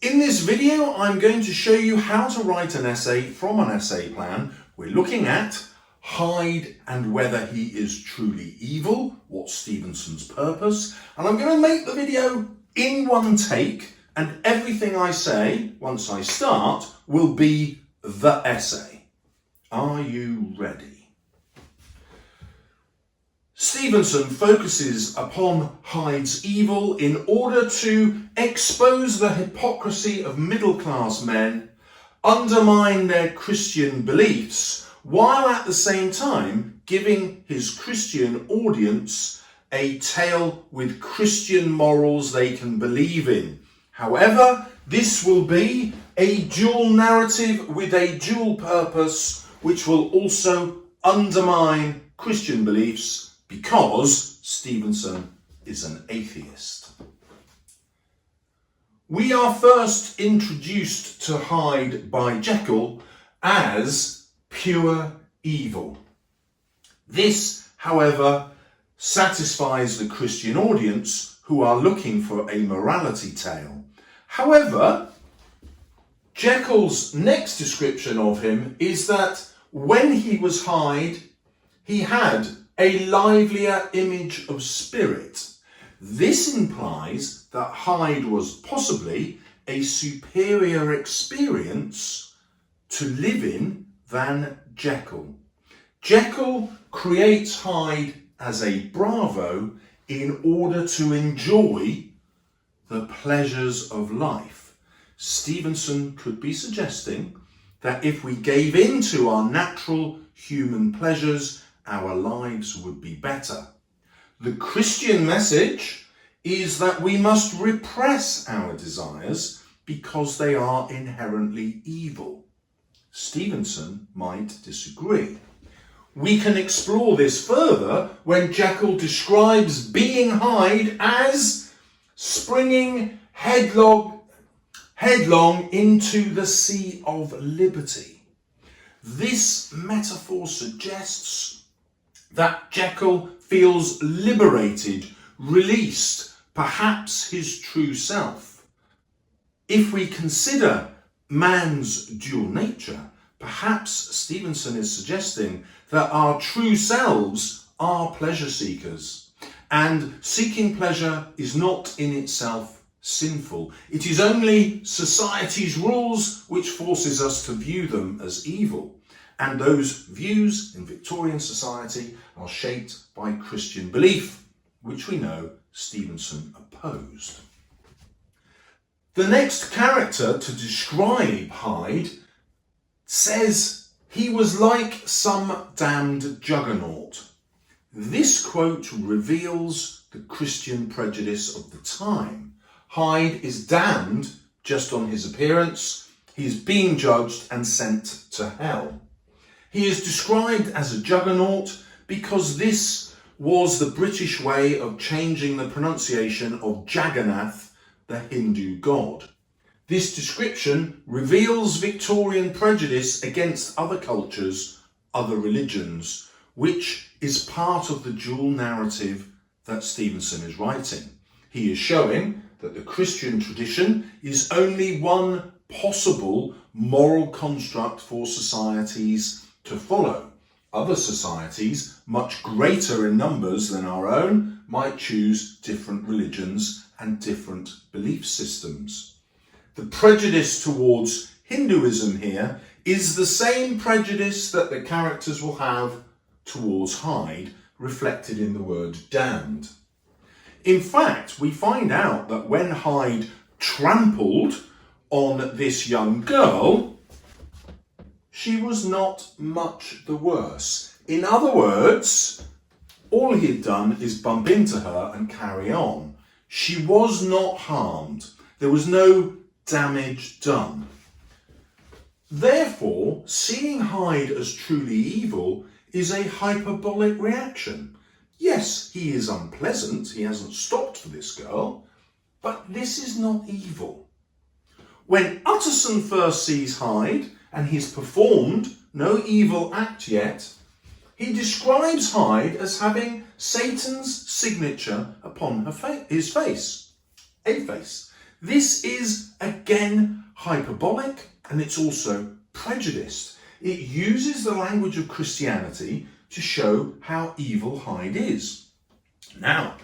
In this video, I'm going to show you how to write an essay from an essay plan. We're looking at Hyde and whether he is truly evil, what's Stevenson's purpose, and I'm going to make the video in one take, and everything I say, once I start, will be the essay. Are you ready? Stevenson focuses upon Hyde's evil in order to expose the hypocrisy of middle-class men, undermine their Christian beliefs, while at the same time giving his Christian audience a tale with Christian morals they can believe in. However, this will be a dual narrative with a dual purpose, which will also undermine Christian beliefs, because Stevenson is an atheist. We are first introduced to Hyde by Jekyll as pure evil. This, however, satisfies the Christian audience who are looking for a morality tale. However, Jekyll's next description of him is that when he was Hyde, he had a livelier image of spirit. This implies that Hyde was possibly a superior experience to live in than Jekyll. Jekyll creates Hyde as a bravo in order to enjoy the pleasures of life. Stevenson could be suggesting that if we gave in to our natural human pleasures, our lives would be better. The Christian message is that we must repress our desires because they are inherently evil. Stevenson might disagree. We can explore this further when Jekyll describes being Hyde as springing headlong into the sea of liberty. This metaphor suggests that Jekyll feels liberated, released, perhaps his true self. If we consider man's dual nature, perhaps Stevenson is suggesting that our true selves are pleasure seekers, and seeking pleasure is not in itself sinful. It is only society's rules which forces us to view them as evil. And those views in Victorian society are shaped by Christian belief, which we know Stevenson opposed. The next character to describe Hyde says he was like some damned juggernaut. This quote reveals the Christian prejudice of the time. Hyde is damned just on his appearance. He is being judged and sent to hell. He is described as a juggernaut because this was the British way of changing the pronunciation of Jagannath, the Hindu god. This description reveals Victorian prejudice against other cultures, other religions, which is part of the dual narrative that Stevenson is writing. He is showing that the Christian tradition is only one possible moral construct for societies to follow. Other societies, much greater in numbers than our own, might choose different religions and different belief systems. The prejudice towards Hinduism here is the same prejudice that the characters will have towards Hyde, reflected in the word damned. In fact, we find out that when Hyde trampled on this young girl, she was not much the worse. In other words, all he had done is bump into her and carry on. She was not harmed. There was no damage done. Therefore, seeing Hyde as truly evil is a hyperbolic reaction. Yes, he is unpleasant. He hasn't stopped for this girl, but this is not evil. When Utterson first sees Hyde, and he's performed no evil act yet, he describes Hyde as having Satan's signature upon his face, a face. This is again hyperbolic, and it's also prejudiced. It uses the language of Christianity to show how evil Hyde is. Now,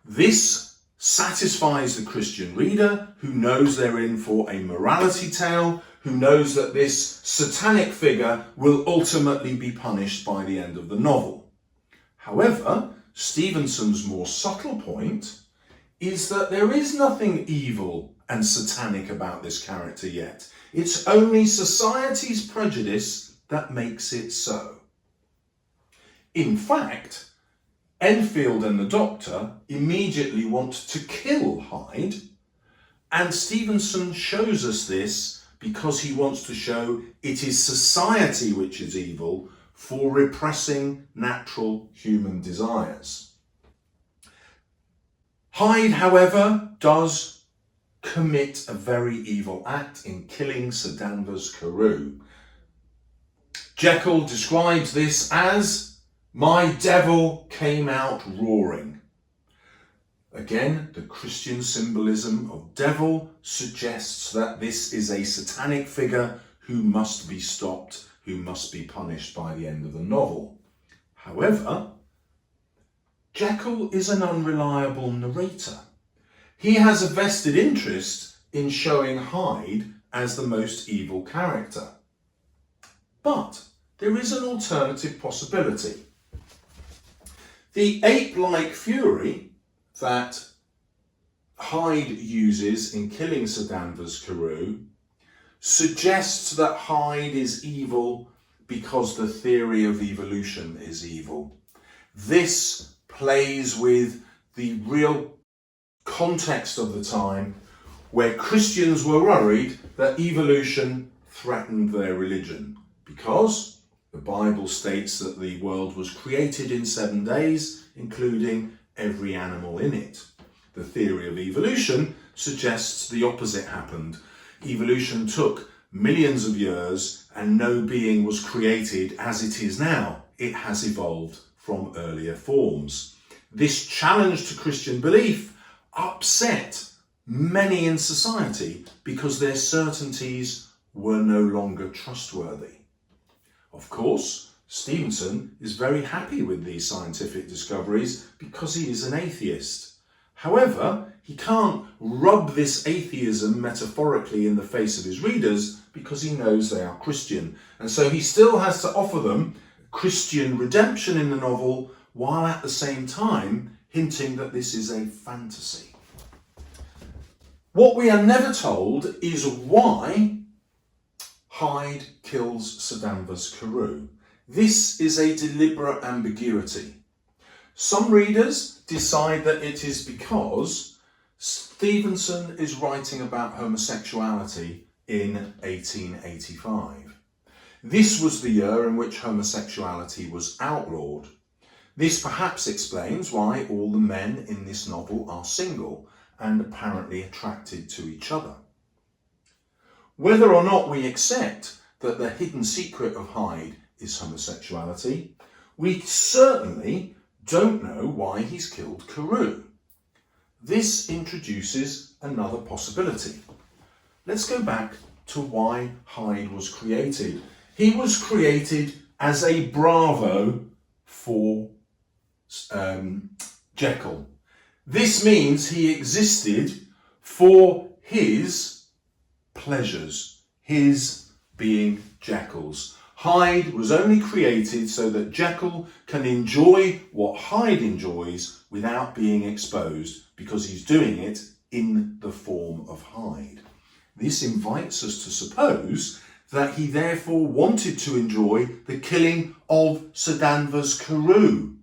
this satisfies the Christian reader who knows they're in for a morality tale, who knows that this satanic figure will ultimately be punished by the end of the novel. However, Stevenson's more subtle point is that there is nothing evil and satanic about this character yet. It's only society's prejudice that makes it so. In fact, Enfield and the Doctor immediately want to kill Hyde, and Stevenson shows us this because he wants to show it is society which is evil for repressing natural human desires. Hyde, however, does commit a very evil act in killing Sir Danvers Carew. Jekyll describes this as, "My devil came out roaring." Again, the Christian symbolism of devil suggests that this is a satanic figure who must be stopped, who must be punished by the end of the novel. However, Jekyll is an unreliable narrator. He has a vested interest in showing Hyde as the most evil character. But there is an alternative possibility. The ape-like fury that Hyde uses in killing Sir Danvers Carew suggests that Hyde is evil because the theory of evolution is evil. This plays with the real context of the time, where Christians were worried that evolution threatened their religion, because the Bible states that the world was created in 7 days, including every animal in it. The theory of evolution suggests the opposite happened. Evolution took millions of years and no being was created as it is now. It has evolved from earlier forms. This challenge to Christian belief upset many in society because their certainties were no longer trustworthy. Of course, Stevenson is very happy with these scientific discoveries because he is an atheist. However, he can't rub this atheism metaphorically in the face of his readers because he knows they are Christian. And so he still has to offer them Christian redemption in the novel, while at the same time hinting that this is a fantasy. What we are never told is why Hyde kills Sir Danvers Carew. This is a deliberate ambiguity. Some readers decide that it is because Stevenson is writing about homosexuality in 1885. This was the year in which homosexuality was outlawed. This perhaps explains why all the men in this novel are single and apparently attracted to each other. Whether or not we accept that the hidden secret of Hyde is homosexuality, we certainly don't know why he's killed Carew. This introduces another possibility. Let's go back to why Hyde was created. He was created as a bravo for Jekyll. This means he existed for his pleasures, his being Jekyll's. Hyde was only created so that Jekyll can enjoy what Hyde enjoys without being exposed, because he's doing it in the form of Hyde. This invites us to suppose that he therefore wanted to enjoy the killing of Sir Danvers Carew.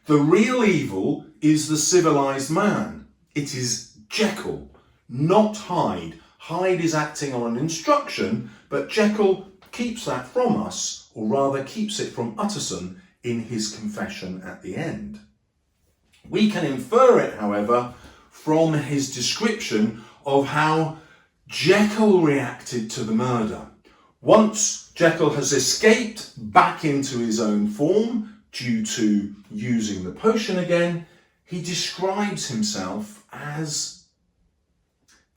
The real evil is the civilised man. It is Jekyll, not Hyde. Hyde is acting on an instruction, but Jekyll keeps that from us, or rather keeps it from Utterson in his confession at the end. We can infer it, however, from his description of how Jekyll reacted to the murder. Once Jekyll has escaped back into his own form due to using the potion again, he describes himself as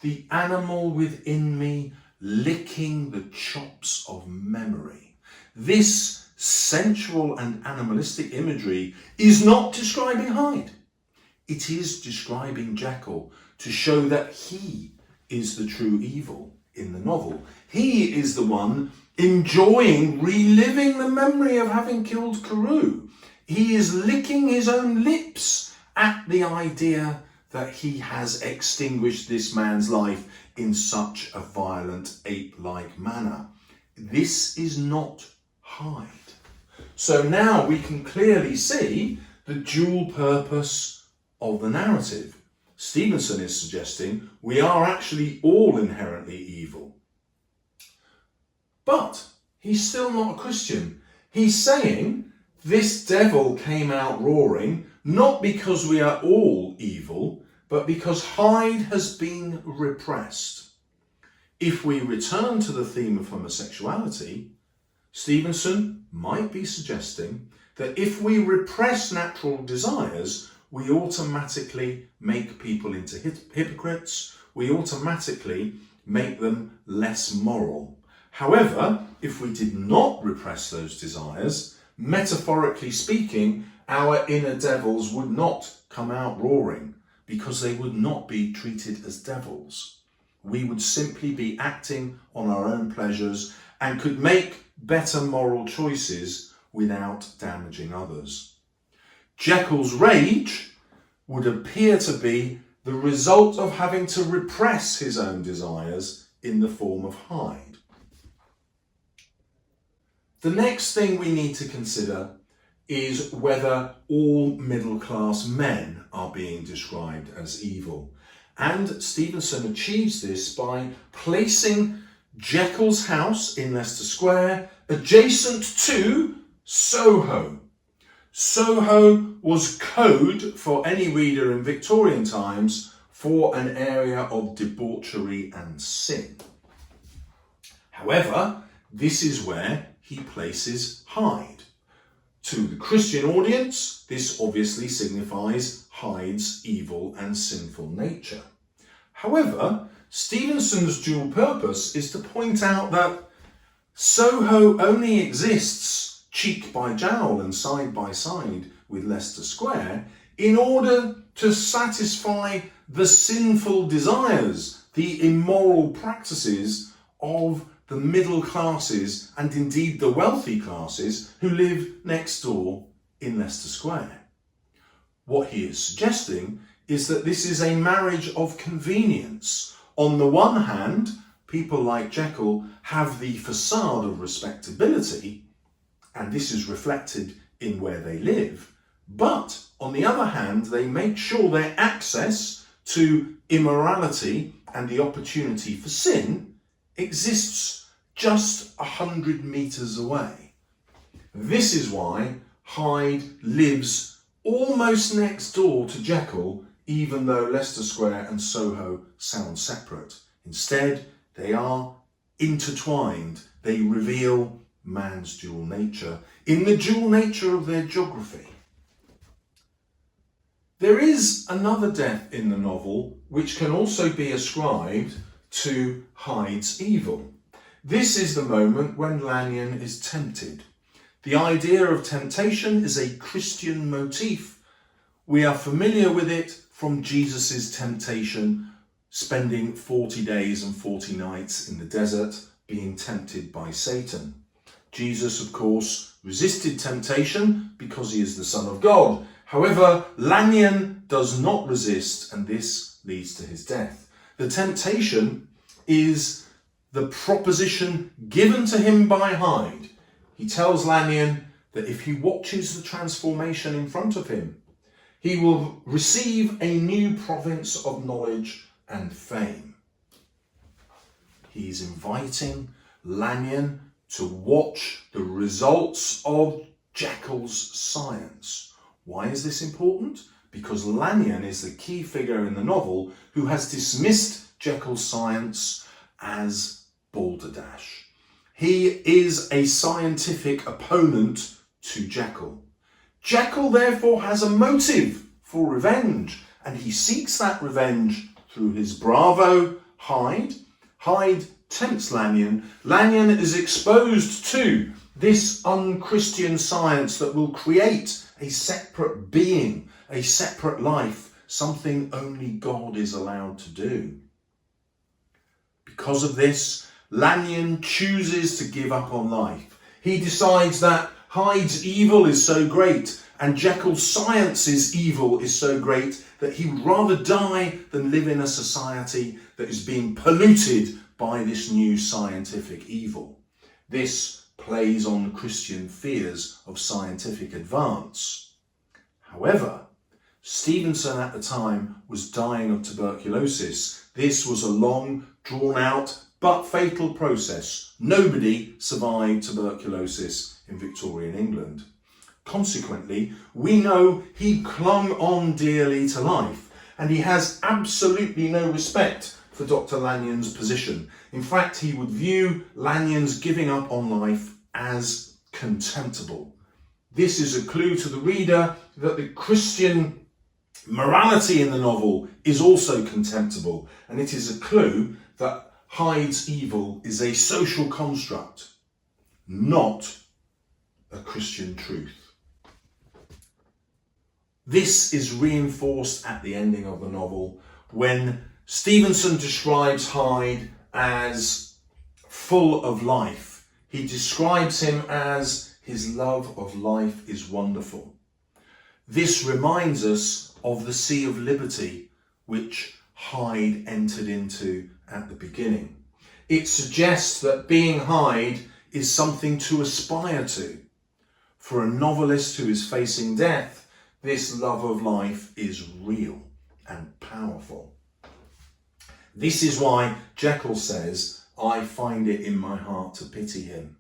the animal within me licking the chops of memory. This sensual and animalistic imagery is not describing Hyde. It is describing Jekyll to show that he is the true evil in the novel. He is the one enjoying reliving the memory of having killed Carew. He is licking his own lips at the idea that he has extinguished this man's life in such a violent, ape-like manner. This is not Hyde. So now we can clearly see the dual purpose of the narrative. Stevenson is suggesting we are actually all inherently evil. But he's still not a Christian. He's saying this devil came out roaring not because we are all evil, but because Hyde has been repressed. If we return to the theme of homosexuality, Stevenson might be suggesting that if we repress natural desires, we automatically make people into hypocrites, we automatically make them less moral. However, if we did not repress those desires, metaphorically speaking, our inner devils would not come out roaring because they would not be treated as devils. We would simply be acting on our own pleasures and could make better moral choices without damaging others. Jekyll's rage would appear to be the result of having to repress his own desires in the form of Hyde. The next thing we need to consider is whether all middle-class men are being described as evil. And Stevenson achieves this by placing Jekyll's house in Leicester Square adjacent to Soho. Soho was code for any reader in Victorian times for an area of debauchery and sin. However, this is where he places Hyde. To the Christian audience, this obviously signifies Hyde's evil and sinful nature. However, Stevenson's dual purpose is to point out that Soho only exists cheek by jowl and side by side with Leicester Square in order to satisfy the sinful desires, the immoral practices of the middle classes and indeed the wealthy classes who live next door in Leicester Square. What he is suggesting is that this is a marriage of convenience. On the one hand, people like Jekyll have the facade of respectability, and this is reflected in where they live. But on the other hand, they make sure their access to immorality and the opportunity for sin exists just 100 meters away. This is why Hyde lives almost next door to Jekyll, even though Leicester Square and Soho sound separate. Instead, they are intertwined. They reveal man's dual nature in the dual nature of their geography. There is another death in the novel which can also be ascribed to Hyde's evil. This is the moment when Lanyon is tempted. The idea of temptation is a Christian motif. We are familiar with it from Jesus' temptation, spending 40 days and 40 nights in the desert, being tempted by Satan. Jesus, of course, resisted temptation because he is the Son of God. However, Lanyon does not resist, and this leads to his death. The temptation is the proposition given to him by Hyde. He tells Lanyon that if he watches the transformation in front of him, he will receive a new province of knowledge and fame. He's inviting Lanyon to watch the results of Jekyll's science. Why is this important? Because Lanyon is the key figure in the novel who has dismissed Jekyll's science as balderdash. He is a scientific opponent to Jekyll. Jekyll therefore has a motive for revenge, and he seeks that revenge through his bravo, Hyde. Hyde tempts Lanyon. Lanyon is exposed to this unchristian science that will create a separate being, a separate life, something only God is allowed to do. Because of this, Lanyon chooses to give up on life. He decides that Hyde's evil is so great and Jekyll's science's evil is so great that he would rather die than live in a society that is being polluted by this new scientific evil. This plays on Christian fears of scientific advance. However, Stevenson at the time was dying of tuberculosis. This was a long, drawn-out, but fatal process. Nobody survived tuberculosis in Victorian England. Consequently, we know he clung on dearly to life, and he has absolutely no respect for Dr. Lanyon's position. In fact, he would view Lanyon's giving up on life as contemptible. This is a clue to the reader that the Christian morality in the novel is also contemptible, and it is a clue that Hyde's evil is a social construct, not a Christian truth. This is reinforced at the ending of the novel when Stevenson describes Hyde as full of life. He describes him as his love of life is wonderful. This reminds us of the Sea of Liberty which Hyde entered into at the beginning. It suggests that being Hyde is something to aspire to. For a novelist who is facing death, this love of life is real and powerful. This is why Jekyll says, I find it in my heart to pity him.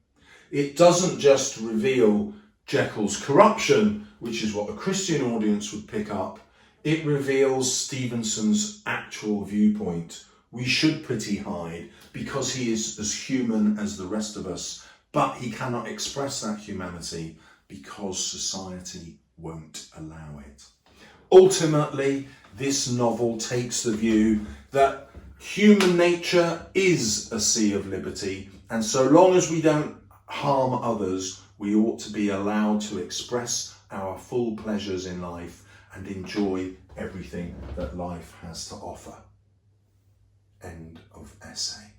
It doesn't just reveal Jekyll's corruption, which is what a Christian audience would pick up. It reveals Stevenson's actual viewpoint. We should pity Hyde because he is as human as the rest of us, but he cannot express that humanity because society won't allow it. Ultimately, this novel takes the view that human nature is a sea of liberty, and so long as we don't harm others, we ought to be allowed to express our full pleasures in life and enjoy everything that life has to offer. End of essay.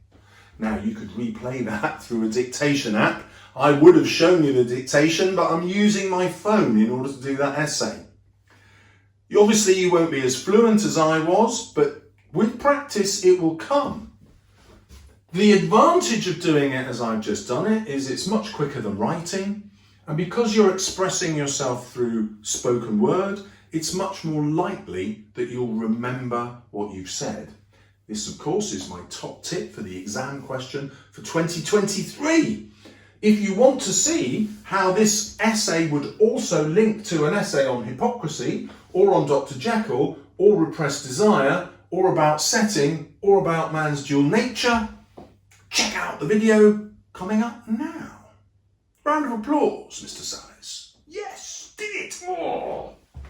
Now, you could replay that through a dictation app. I would have shown you the dictation, but I'm using my phone in order to do that essay. Obviously, you won't be as fluent as I was, but with practice, it will come. The advantage of doing it as I've just done it is it's much quicker than writing, and because you're expressing yourself through spoken word, it's much more likely that you'll remember what you've said. This, of course, is my top tip for the exam question for 2023. If you want to see how this essay would also link to an essay on hypocrisy, or on Dr. Jekyll, or repressed desire, or about setting, or about man's dual nature, check out the video coming up now. Round of applause, Mr. Salles. Yes, did it! Oh.